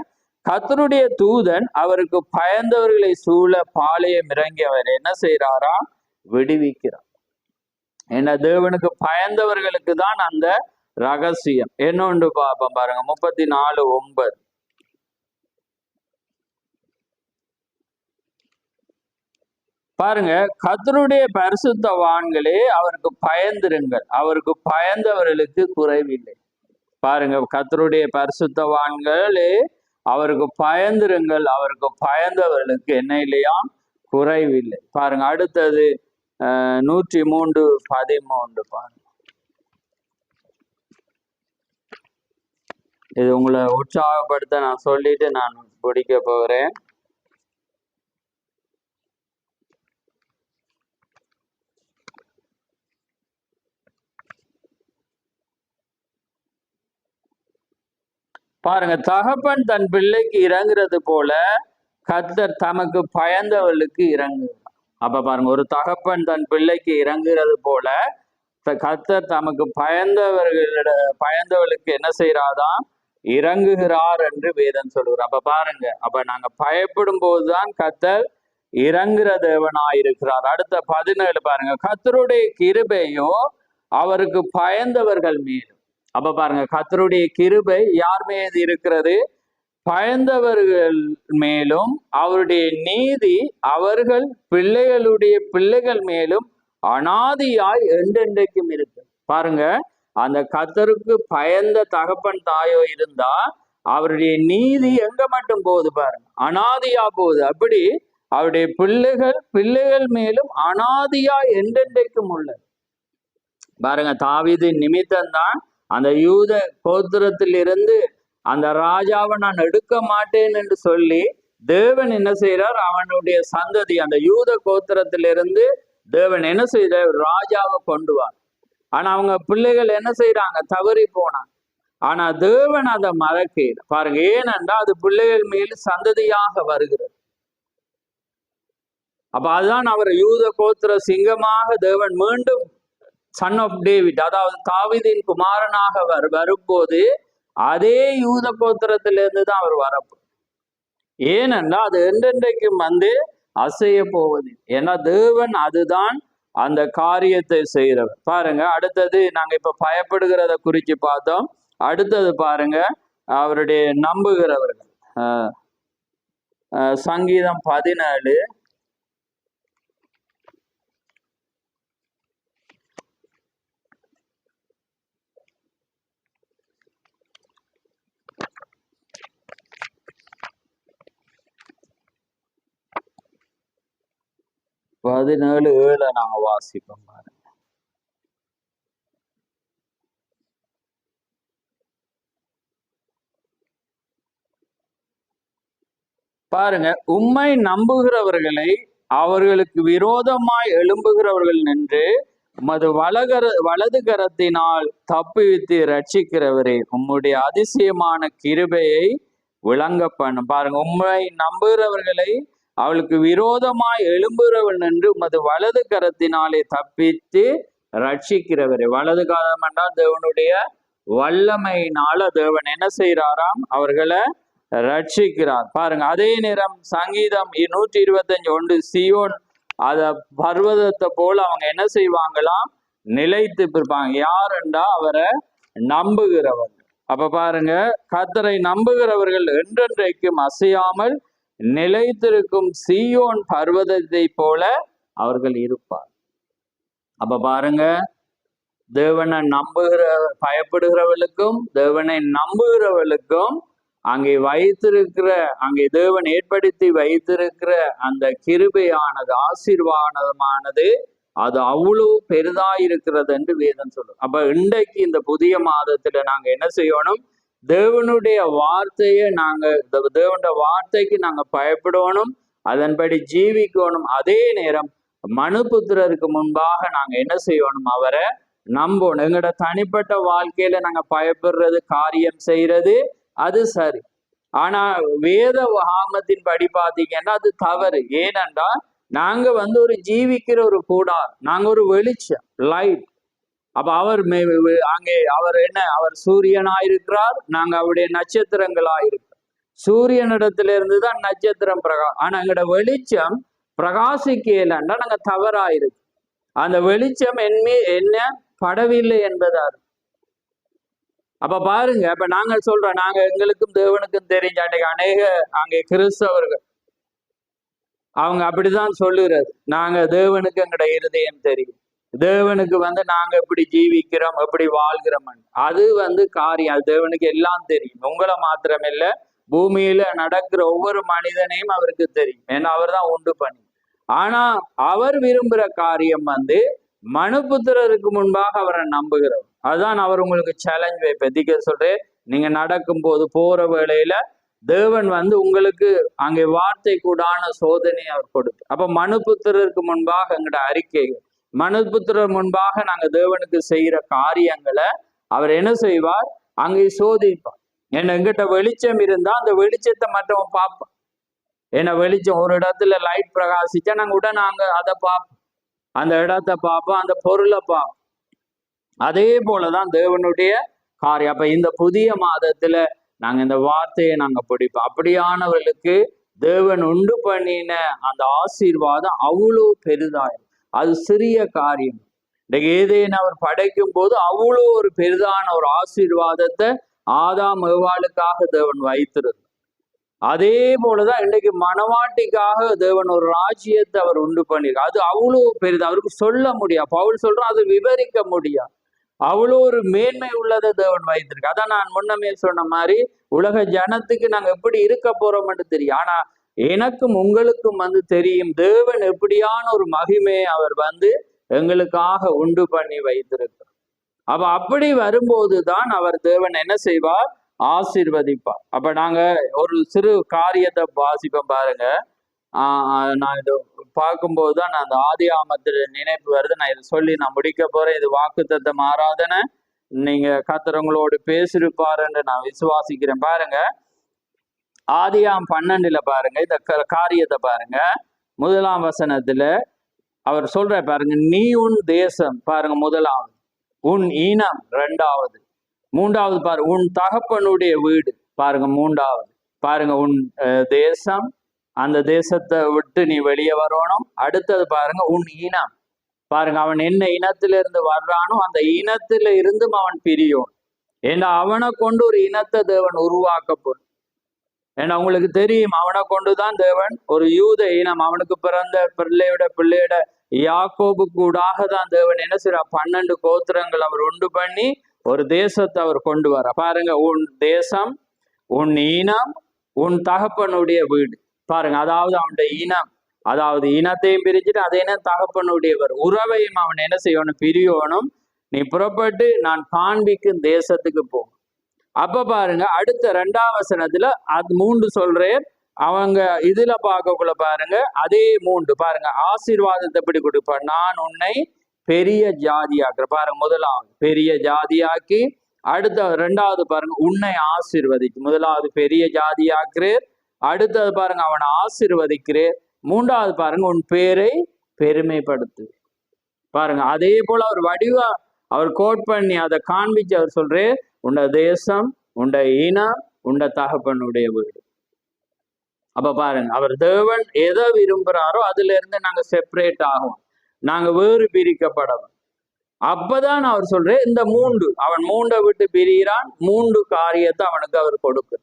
கர்த்தருடைய தூதன் அவருக்கு பயந்தவர்களை சூழ பாளையம் இறங்கி அவர் என்ன செய்யறாரா? விடுவிக்கிறார். ஏன்னா தேவனுக்கு பயந்தவர்களுக்கு தான் அந்த ரகசியம். என்னொன்று பார்ப்போம் பாருங்க, 34:9. பாருங்க, கர்த்தருடைய பரிசுத்தவான்களே அவருக்கு பயந்திருங்கள், அவருக்கு பயந்தவர்களுக்கு குறைவில்லை. பாருங்க, கர்த்தருடைய பரிசுத்தவான்களே அவருக்கு பயந்திருங்கள், அவருக்கு பயந்தவர்களுக்கு என்ன இல்லையா? குறைவில்லை. பாருங்க, அடுத்தது 103:13 பாருங்க. இது உங்களை உற்சாகப்படுத்த நான் சொல்லிட்டு நான் பிடிக்க போகிறேன். பாருங்க, தகப்பன் தன் பிள்ளைக்கு இறங்குறது போல கர்த்தர் தமக்கு பயந்தவர்களுக்கு இறங்குகிறார். அப்ப பாருங்க, ஒரு தகப்பன் தன் பிள்ளைக்கு இறங்குறது போல கர்த்தர் தமக்கு பயந்தவர்களுக்கு என்ன செய்யறாதான்? இறங்குகிறார் என்று வேதம் சொல்லுகிறார். அப்ப பாருங்க, அப்ப நாங்க பயப்படும் போதுதான் கர்த்தர் இறங்குற தேவனாயிருக்கிறார். அடுத்த 17 பாருங்க, கர்த்தருடைய கிருபையும் அவருக்கு பயந்தவர்கள் மீது. அப்ப பாருங்க, கர்த்தருடைய கிருபை யார் மீது இருக்கிறது? பயந்தவர்கள் மேலும், அவருடைய நீதி அவர்கள் பிள்ளைகளுடைய பிள்ளைகள் மேலும் அனாதியாய் என்றென்றைக்கும் இருக்கு. பாருங்க, அந்த கர்த்தருக்கு பயந்த தகப்பன் தாயோ இருந்தா அவருடைய நீதி எங்க மட்டும் போகுது பாருங்க, அனாதியா போகுது. அப்படி அவருடைய பிள்ளைகள் மேலும் அனாதியா என்றென்றைக்கும் உள்ளது. பாருங்க, தாவீதின் நிமித்தம்தான் அந்த யூத கோத்திரத்தில் இருந்து அந்த ராஜாவை நான் எடுக்க மாட்டேன் என்று சொல்லி தேவன் என்ன செய்யறார்? அவனுடைய சந்ததி அந்த யூத கோத்திரத்திலிருந்து தேவன் என்ன செய்யறார்? ராஜாவை கொண்டு வா. ஆனா அவங்க பிள்ளைகள் என்ன செய்யறாங்க? தவறி போனாங்க. ஆனா தேவன் அதை மறக்கல. பாருங்க, ஏனென்றா அது பிள்ளைகள் மேல் சந்ததியாக வருகிறது. அப்ப அதுதான் அவர் யூத கோத்திர சிங்கமாக தேவன் மீண்டும் சன் ஆஃப் டேவிட், அதாவது தாவீதின் குமாரனாக வரும்போது அதே யூத கோத்திரத்திலிருந்து தான் அவர் வரப்போ. ஏனென்றா அது என்றென்றைக்கும் அசைய போவது. ஏன்னா தேவன் அதுதான் அந்த காரியத்தை செய்கிறவர். பாருங்க, அடுத்தது நாங்க இப்ப பயப்படுகிறத குறித்து பார்த்தோம். அடுத்தது பாருங்க, அவருடைய நம்புகிறவர்கள். சங்கீதம் 17. 17:7 நாங்க வாசிப்போம் பாருங்க. பாருங்க, உம்மை நம்புகிறவர்களை அவர்களுக்கு விரோதமாய் எழும்புகிறவர்கள் நின்று உமது வலது கரத்தினால் தப்புவித்து ரட்சிக்கிறவரே, உம்முடைய அதிசயமான கிருபையை விளங்க பண்ணும். பாருங்க, உம்மை நம்புகிறவர்களை அவளுக்கு விரோதமாய் எழும்புகிறவள் நின்று உமது வலது கரத்தினாலே தப்பித்து ரட்சிக்கிறவரே. வலது கரம் என்றால் தேவனுடைய வல்லமையினால தேவன் என்ன செய்யறாராம்? அவர்களை ரட்சிக்கிறார். பாருங்க, அதே நேரம் சங்கீதம் 125:1 சியோன் அத பர்வதத்தை போல அவங்க என்ன செய்வாங்களாம்? நிலைத்து இருப்பாங்க. யாருண்டா? அவரை நம்புகிறவர்கள். அப்ப பாருங்க, கர்த்தரை நம்புகிறவர்கள் என்றென்றைக்கும் அசையாமல் நிலைத்திருக்கும் சீயோன் பர்வதத்தை போல அவர்கள் இருப்பார். அப்ப பாருங்க, தேவனை பயப்படுகிறவர்களுக்கும் தேவனை நம்புகிறவர்களுக்கும் அங்கே அங்கே தேவன் ஏற்படுத்தி வைத்திருக்கிற அந்த கிருபையானது, ஆசீர்வாதமானது அது அவ்வளவு பெரிதாயிருக்கிறது என்று வேதம் சொல்லும். அப்ப இன்றைக்கு இந்த புதிய மாதத்துல நாங்க என்ன செய்யணும்? தேவனுடைய வார்த்தையை தேவனுடைய வார்த்தைக்கு நாங்க பயப்படணும், அதன்படி ஜீவிக்கணும். அதே நேரம் மனுபுத்திரருக்கு முன்பாக நாங்க என்ன செய்யணும்? அவரை நம்பணும். எங்களோட தனிப்பட்ட வாழ்க்கையில நாங்க பயப்படுறது, காரியம் செய்யறது அது சரி. ஆனா வேத ஆகமத்தின் படி பாத்தீங்கன்னா அது தவறு. ஏனென்றா நாங்க ஒரு ஜீவிக்கிற ஒரு கூடார், நாங்க ஒரு வெளிச்சம், லைட். அப்ப அவர் அங்கே அவர் என்ன? அவர் சூரியனாயிருக்கிறார், நாங்க அவருடைய நட்சத்திரங்களாயிருக்கிறோம். சூரியனிடத்துல இருந்துதான் நட்சத்திரம் ஆனா எங்களோட வெளிச்சம் பிரகாசிக்கலன்னா நாங்க தவறாயிருக்கு. அந்த வெளிச்சம் என்ன படவில்லை என்பதாரு. அப்ப பாருங்க, அப்ப நாங்க சொல்றோம், நாங்க எங்களுக்கும் தேவனுக்கும் தெரிஞ்சாட்டை அநேக அங்கே கிறிஸ்தவர்கள் அவங்க அப்படிதான் சொல்லுறது. நாங்க தேவனுக்கு எங்கட இருதயம் தெரியும், தேவனுக்கு நாங்க எப்படி ஜீவிக்கிறோம், எப்படி வாழ்கிறோம். அது காரியம், அது தேவனுக்கு எல்லாம் தெரியும். உங்களை மாத்திரம் இல்ல, பூமியில நடக்கிற ஒவ்வொரு மனிதனையும் அவருக்கு தெரியும். ஏன்னா அவர் தான் உண்டு பண்ணி. ஆனா அவர் விரும்புகிற காரியம் மனுபுத்திரருக்கு முன்பாக அவரை நம்புகிறோம். அதுதான் அவர் உங்களுக்கு சேலஞ்ச் வைப்பதிக்க சொல்றேன். நீங்க நடக்கும் போது போற வேளையில தேவன் உங்களுக்கு அங்கே வார்த்தை கூடான சோதனையை அவர் கொடுத்து. அப்ப மனுபுத்திரருக்கு முன்பாக எங்கட அறிக்கைகள், மனுபுத்திரர் முன்பாக நாங்க தேவனுக்கு செய்யற காரியங்களை அவர் என்ன செய்வார்? அங்கே சோதிப்பார். ஏன்னா எங்கிட்ட வெளிச்சம் இருந்தா அந்த வெளிச்சத்தை மற்றவன் பார்ப்பான். ஏன்னா வெளிச்சம் ஒரு இடத்துல லைட் பிரகாசிச்சா நாங்க உடனே அதை பார்ப்போம், அந்த இடத்தை பார்ப்போம், அந்த பொருளை பார்ப்போம். அதே போலதான் தேவனுடைய காரியம். அப்ப இந்த புதிய மாதத்துல நாங்க இந்த வார்த்தையை நாங்க பிடிப்போம். அப்படியானவர்களுக்கு தேவன் உண்டு பண்ணின அந்த ஆசீர்வாதம் அவ்வளோ பெரிதாயும். அது சிறிய காரியம். இன்னைக்கு ஏதேன்னு அவர் படைக்கும் போது அவ்வளோ ஒரு பெரிதான ஒரு ஆசீர்வாதத்தை ஆதாம் ஏவாளுக்காக தேவன் வைத்திருந்தார். அதே போலதான் இன்னைக்கு மனவாட்டிக்காக தேவன் ஒரு ராஜ்யத்தை அவர் உண்டு பண்ணிருக்கார். அது அவ்வளோ பெரிது, அவருக்கு சொல்ல முடியாது. பவுல் சொல்றோம், அது விவரிக்க முடியாது. அவ்வளோ ஒரு மேன்மை உள்ளதை தேவன் வைத்திருக்கு. அதான் நான் முன்னமே சொன்ன மாதிரி உலக ஜனத்துக்கு நாங்க எப்படி இருக்க போறோம்னு தெரியும். ஆனா எனக்கும் உங்களுக்கும் தெரியும் தேவன் எப்படியான ஒரு மகிமையை அவர் எங்களுக்காக உண்டு பண்ணி வைத்திருக்கிறார். அப்ப அப்படி வரும்போதுதான் அவர் தேவன் என்ன செய்வார்? ஆசீர்வதிப்பார். அப்ப நாங்க ஒரு சிறு காரியத்தை வாசிப்போம் பாருங்க. நான் இது பார்க்கும்போது தான் நான் அந்த ஆதி ஆமத்துல நினைப்பு வருது. நான் இதை சொல்லி நான் முடிக்க போறேன். இது வாக்குத்தத்தம் ஆராதனை. நீங்க கர்த்தரங்களோடு பேசிருப்பாருன்னு நான் விசுவாசிக்கிறேன். பாருங்க, ஆதியாம் 12 பாருங்க, இந்த காரியத்தை பாருங்க. 1ஆம் வசனத்துல அவர் சொல்ற பாருங்க, நீ உன் தேசம் பாருங்க 1வது, உன் இனம் 2வது, 3வது பாரு உன் தகப்பனுடைய வீடு பாருங்க 3வது, பாருங்க உன் தேசம், அந்த தேசத்தை விட்டு நீ வெளியே வரணும். அடுத்தது பாருங்க உன் இனம், பாருங்க அவன் என்ன இனத்திலிருந்து வர்றானோ அந்த இனத்தில இருந்தும் அவன் பிரியும். ஏன்னா அவனை கொண்டு ஒரு இனத்தை தேவன் உருவாக்கப்படும். ஏன்னா உங்களுக்கு தெரியும், அவனை கொண்டுதான் தேவன் ஒரு யூத இனம், அவனுக்கு பிறந்த பிள்ளையோட யாக்கோபு கூடாக தான் தேவன் என்ன செய்யற 12 கோத்திரங்கள் அவர் உண்டு பண்ணி ஒரு தேசத்தை அவர் கொண்டு வர. பாருங்க, உன் தேசம், உன் இனம், உன் தகப்பனுடைய வீடு. பாருங்க, அதாவது அவனுடைய இனம், அதாவது இனத்தையும் பிரிச்சுட்டு அதே தகப்பனுடையவர் உறவையும் அவன் என்ன செய்யணும், பிரியணும். நீ புறப்பட்டு நான் காண்பிக்கும் தேசத்துக்கு போ. அப்ப பாருங்க அடுத்த 2ஆம் வசனத்துல அது 3 சொல்றேன். அவங்க இதுல பார்க்கக்குள்ள பாருங்க அதே 3 பாருங்க ஆசீர்வாதத்தை எப்படி கொடுப்பேன், நான் உன்னை பெரிய ஜாதியாக்குற. பாருங்க முதலாவது பெரிய ஜாதியாக்கி, அடுத்த 2வது பாருங்க உன்னை ஆசீர்வதிக்கு. முதலாவது பெரிய ஜாதியாக்குறேன், அடுத்தது பாருங்க அவனை ஆசீர்வதிக்கிறேன், 3வது பாருங்க உன் பேரை பெருமைப்படுத்து. பாருங்க அதே போல அவர் வடிவா அவர் கோட் பண்ணி அதை காண்பிச்சு அவர் சொல்றேன், உண்ட தேசம், உண்ட இனம், உண்ட தகப்பனுடைய வீடு. அப்ப பாருங்க அவர் தேவன் எதை விரும்புறாரோ அதுல இருந்து நாங்க செப்பரேட் ஆகும், நாங்க வேறு பிரிக்கப்படவும். அப்பதான் அவர் சொல்றேன் இந்த 3 அவன் 3 விட்டு பிரிகிறான், 3 காரியத்தை அவனுக்கு அவர் கொடுக்கு.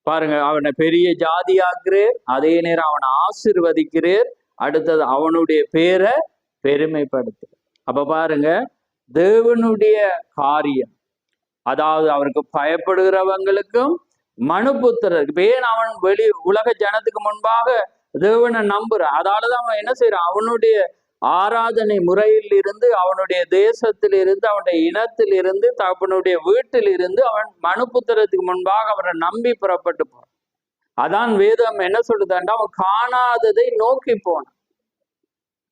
பாருங்க அவனை பெரிய ஜாதியாக்குறேன், அதே நேரம் அவனை ஆசீர்வதிக்கிறேன், அடுத்தது அவனுடைய பேரை பெருமைப்படுத்து. அப்ப பாருங்க தேவனுடைய காரியம், அதாவது அவருக்கு பயப்படுகிறவங்களுக்கும் மனுபுத்திரருக்கு. ஏன் அவன் உலக ஜனத்துக்கு முன்பாக தேவனை நம்புறான், அதாலதான் அவன் என்ன செய்யறான், அவனுடைய ஆராதனை முறையில் இருந்து, அவனுடைய தேசத்தில் இருந்து, அவனுடைய இனத்தில் இருந்து, தகப்பனுடைய வீட்டில் இருந்து அவன் மனுபுத்திரத்துக்கு முன்பாக அவரை நம்பி புறப்பட்டு போறான். அதான் வேதம் என்ன சொல்லுதாண்டா, அவன் காணாததை நோக்கி போனான்.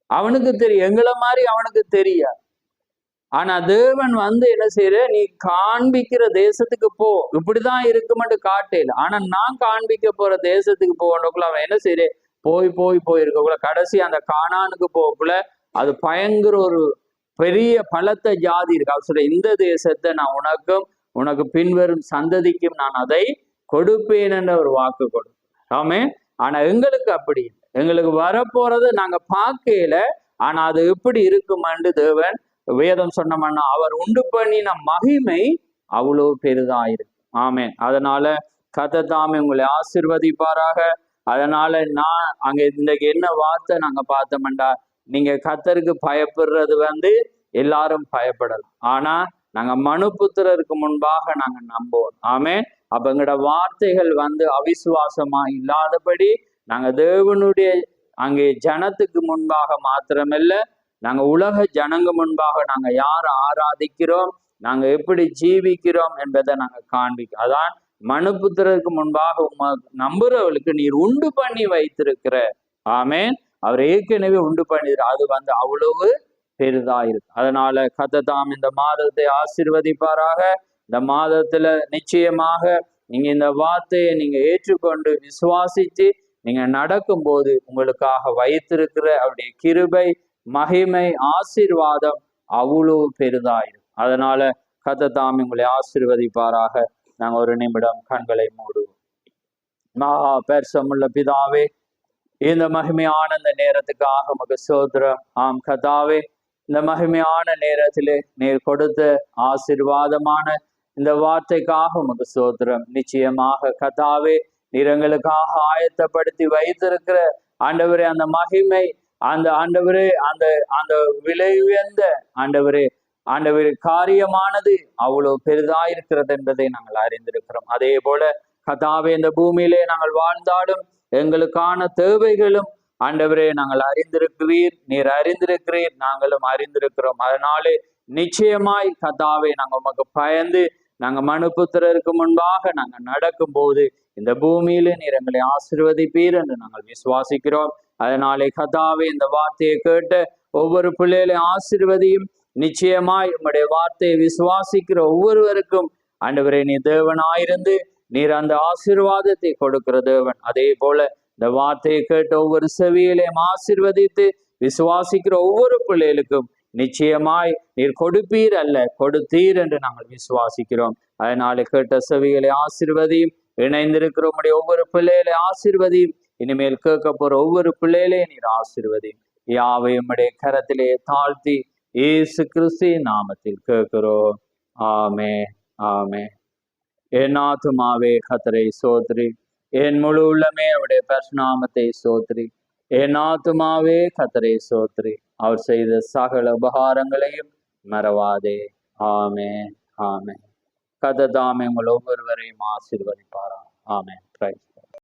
அவனுக்கு தெரியும், எங்களை மாதிரி அவனுக்கு தெரியாது. ஆனா தேவன் என்ன செய்யற, நீ காண்பிக்கிற தேசத்துக்கு போ, இப்படிதான் இருக்குமென்று காட்டல. ஆனா நான் காண்பிக்க போற தேசத்துக்கு போகக்குள்ள அவன் என்ன செய்யற, போய் இருக்கக்குள்ள கடைசி அந்த கானானுக்கு போகக்குள்ள அது பயங்கர ஒரு பெரிய பலத்த ஜாதி இருக்கு. அவர் சொல்ற இந்த தேசத்தை நான் உனக்கும் உனக்கு பின்வரும் சந்ததிக்கும் நான் அதை கொடுப்பேன் என்ற ஒரு வாக்கு கொடுப்பேன். ஆமே. ஆனா எங்களுக்கு அப்படி இல்லை, எங்களுக்கு வரப்போறது நாங்க பார்க்கல. ஆனா அது எப்படி இருக்குமென்று தேவன் வேதம் சொன்னோம்னா அவர் உண்டு பண்ணின மகிமை அவ்வளவு பெரிதாயிருக்கு. ஆமேன். அதனால கர்த்தர் தாமே உங்களை ஆசீர்வதிப்பாராக. அதனால நான் அங்க இன்றைக்கு என்ன வார்த்தை நாங்க பார்த்தோம்டா, நீங்க கர்த்தருக்கு பயப்படுறது எல்லாரும் பயப்படலாம், ஆனா நாங்க மனுபுத்திரருக்கு முன்பாக நாங்க நம்புவோம். ஆமேன். அப்ப எங்களோட வார்த்தைகள் அவிசுவாசமா இல்லாதபடி நாங்க தேவனுடைய அங்கே ஜனத்துக்கு முன்பாக மாத்திரமில்ல, நாங்க உலக ஜனங்க முன்பாக நாங்க யாரை ஆராதிக்கிறோம், நாங்க எப்படி ஜீவிக்கிறோம் என்பதை நாங்க காண்பிக்கிறோம். அதான் மனுபுத்திரருக்கு முன்பாக நம்புறவர்களுக்கு நீர் உண்டு பண்ணி வைத்திருக்கிற. ஆமேன். அவர் ஏற்கனவே உண்டு பண்ணி, அது அவ்வளவு பெரிதா இருக்கு. அதனால கர்த்தர் தாம் இந்த மாதத்தை ஆசீர்வதிப்பாராக. இந்த மாதத்துல நிச்சயமாக நீங்க இந்த வார்த்தையை நீங்க ஏற்றுக்கொண்டு விசுவாசிச்சு நீங்க நடக்கும்போது உங்களுக்காக வைத்திருக்கிற அவருடைய கிருபை, மகிமை, ஆசீர்வாதம் அவ்வளவு பெரிதாயிரும். அதனால கர்த்தர் தாம் உங்களை ஆசீர்வதிப்பாராக. நாங்கள் ஒரு நிமிடம் கண்களை மூடுவோம். மகா பெரிசமுள்ள பிதாவே, இந்த மகிமையான இந்த நேரத்துக்காக உமக்கு ஸ்தோத்திரம். ஆம் கர்த்தாவே, இந்த மகிமையான நேரத்திலே நீர் கொடுத்த ஆசீர்வாதமான இந்த வார்த்தைக்காக உமக்கு ஸ்தோத்திரம். நிச்சயமாக கர்த்தாவே, நீர் எங்களுக்காக ஆயத்தப்படுத்தி வைத்திருக்கிற ஆண்டவரே அந்த மகிமை, அந்த ஆண்டவரே அந்த அந்த விலை உயர்ந்த ஆண்டவரே காரியமானது அவ்வளவு பெரிதாயிருக்கிறது என்பதை நாங்கள் அறிந்திருக்கிறோம். அதே போல கர்த்தாவே, இந்த பூமியிலே நாங்கள் வாழ்ந்தாலும் எங்களுக்கான தேவைகளும் ஆண்டவரே நாங்கள் அறிந்திருக்கிறீர், நீர் அறிந்திருக்கிறீர், நாங்களும் அறிந்திருக்கிறோம். அதனாலே நிச்சயமாய் கர்த்தாவே நாங்கள் உமக்கு பயந்து நாங்கள் மனுபுத்திரருக்கு முன்பாக நாங்கள் நடக்கும் போது இந்த பூமியிலே நீர் எங்களை ஆசீர்வதிப்பீர் என்று நாங்கள் விசுவாசிக்கிறோம். அதனாலே கர்த்தாவே, இந்த வார்த்தையை கேட்ட ஒவ்வொரு பிள்ளைகளையும் ஆசீர்வதியும். நிச்சயமாய் உம்முடைய வார்த்தையை விசுவாசிக்கிற ஒவ்வொருவருக்கும் ஆண்டவரே நீ தேவனாயிருந்து நீர் அந்த ஆசீர்வாதத்தை கொடுக்கிற தேவன். அதே போல இந்த வார்த்தையை கேட்ட ஒவ்வொரு செவியிலையும் ஆசீர்வதித்து விசுவாசிக்கிற ஒவ்வொரு பிள்ளைகளுக்கும் நிச்சயமாய் நீர் கொடுப்பீர் அல்ல கொடுத்தீர் என்று நாங்கள் விசுவாசிக்கிறோம். அதனால கேட்ட செவிகளை ஆசீர்வதியும், இணைந்திருக்கிற உம்முடைய ஒவ்வொரு பிள்ளைகளை ஆசீர்வதியும், இனிமேல் கேட்க போற ஒவ்வொரு பிள்ளைகளையும் நீர் ஆசீர்வதியும். யாவை உம்முடைய கரத்திலே தாழ்த்தி இயேசு கிறிஸ்துவின் நாமத்தில் கேட்கிறோம். ஆமே ஆமே. என் ஆத்துமாவே கர்த்தரை சோத்ரி, என் முழு உள்ளமே அவருடைய பரிசுநாமத்தை சோத்ரி. என் ஆத்துமாவே கர்த்தரை சோத்ரி, அவர் செய்த சகல உபகாரங்களையும் மறவாதே. ஆமே ஆமே. கர்த்தர் தாமே உங்கள் ஒவ்வொருவரையும் ஆசீர்வதிப்பாராம். ஆமே.